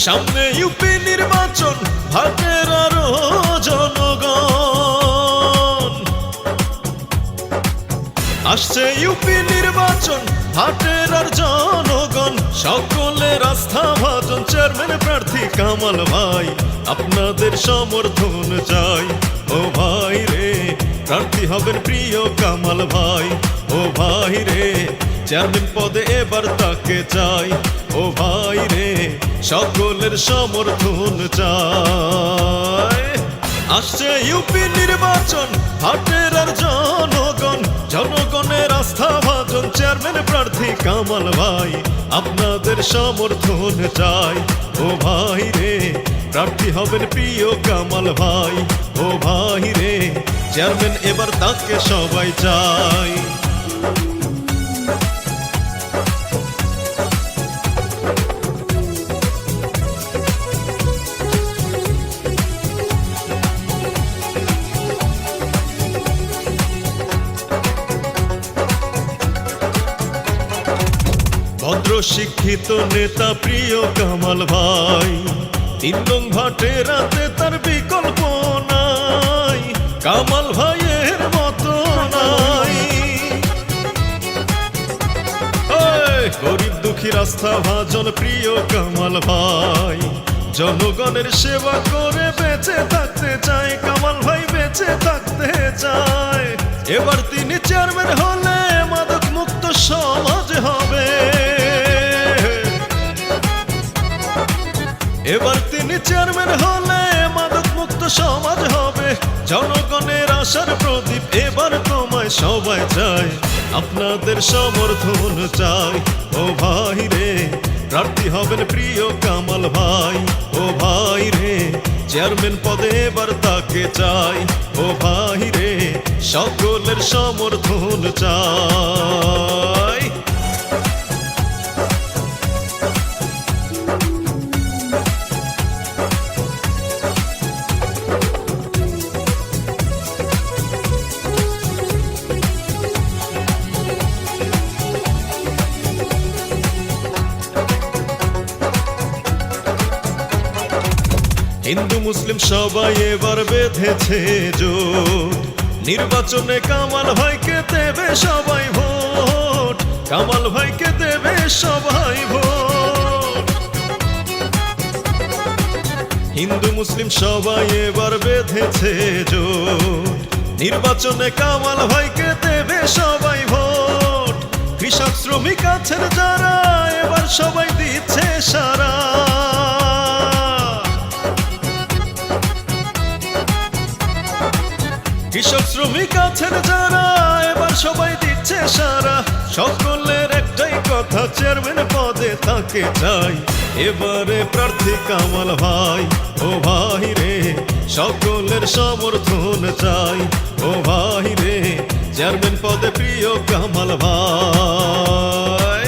সামনে ইউপি নির্বাচন, ভাটের আরো জনগণ। আসছে ইউপি নির্বাচন, ভাটের আর জনগণ। সকলের আস্থা ভাজন চেয়ারম্যান প্রার্থী কামাল ভাই, আপনাদের সমর্থন চাই। ও ভাই রে, প্রার্থী হবেন প্রিয় কামাল ভাই। ও ভাই রে, চেয়ারম্যান পদে এবার তাকে চাই। ও ভাই রে, সকলের সমর্থন চাই। আসছে ইউপি নির্বাচন, ভাটের আর জনগণ। জনগণের আস্থা ভাজন চেয়ারম্যান প্রার্থী কামাল ভাই, আপনাদের সমর্থন চাই। ও ভাই রে, প্রার্থী হবেন প্রিয় কামাল ভাই। ও ভাই রে, চেয়ারম্যান এবার তাকে সবাই চাই। ভদ্র শিক্ষিত নেতা প্রিয় কামাল ভাই, ৩ নং ভাটেরাতে তার বিকল্প নাই। কামাল ভাইয়ের মতো নাই। গরিব দুঃখীর আস্থা ভাজন প্রিয় কামাল ভাই, জনগণের সেবা করে বেঁচে থাকতে চায়। কামাল ভাই বেঁচে থাকতে চায়। এবার তিনি চেয়ারম্যান হলে মাদক মুক্ত সমাজ হবে। এবার তিনি চেয়ারম্যান হলে মাদক মুক্ত সমাজ হবে। জনগণের আশার প্রদীপ এবার তোমায় সবাই চায়। আপনাদের সমর্থন চাই। ও ভাই রে, প্রার্থী হবেন প্রিয় কামাল ভাই। ও ভাই রে, চেয়ারম্যান পদে এবার তাকে চাই। ও ভাই রে, সকলের সমর্থন চাই। হিন্দু মুসলিম সবাই এবার বেঁধেছে জোট। নির্বাচনে কামাল ভাইকে দেবে সবাই ভোট। কামাল ভাইকে দেবে সবাই ভোট। হিন্দু মুসলিম সবাই এবার বেঁধেছে জোট। নির্বাচনে কামাল ভাইকে দেবে সবাই ভোট। কৃষক শ্রমিক আছেন যারা এবার সবাই দিচ্ছে সারা। কৃষক শ্রমিক আছেন যারা এবার সবাই দিচ্ছে সারা। সকলের একটাই কথা, চেয়ারম্যান পদে তাকে চাই। এবারে প্রার্থী কামাল ভাই। ও ভাই রে, সকলের সমর্থন চাই। ও ভাই রে, চেয়ারম্যান পদে প্রিয় কামাল ভাই।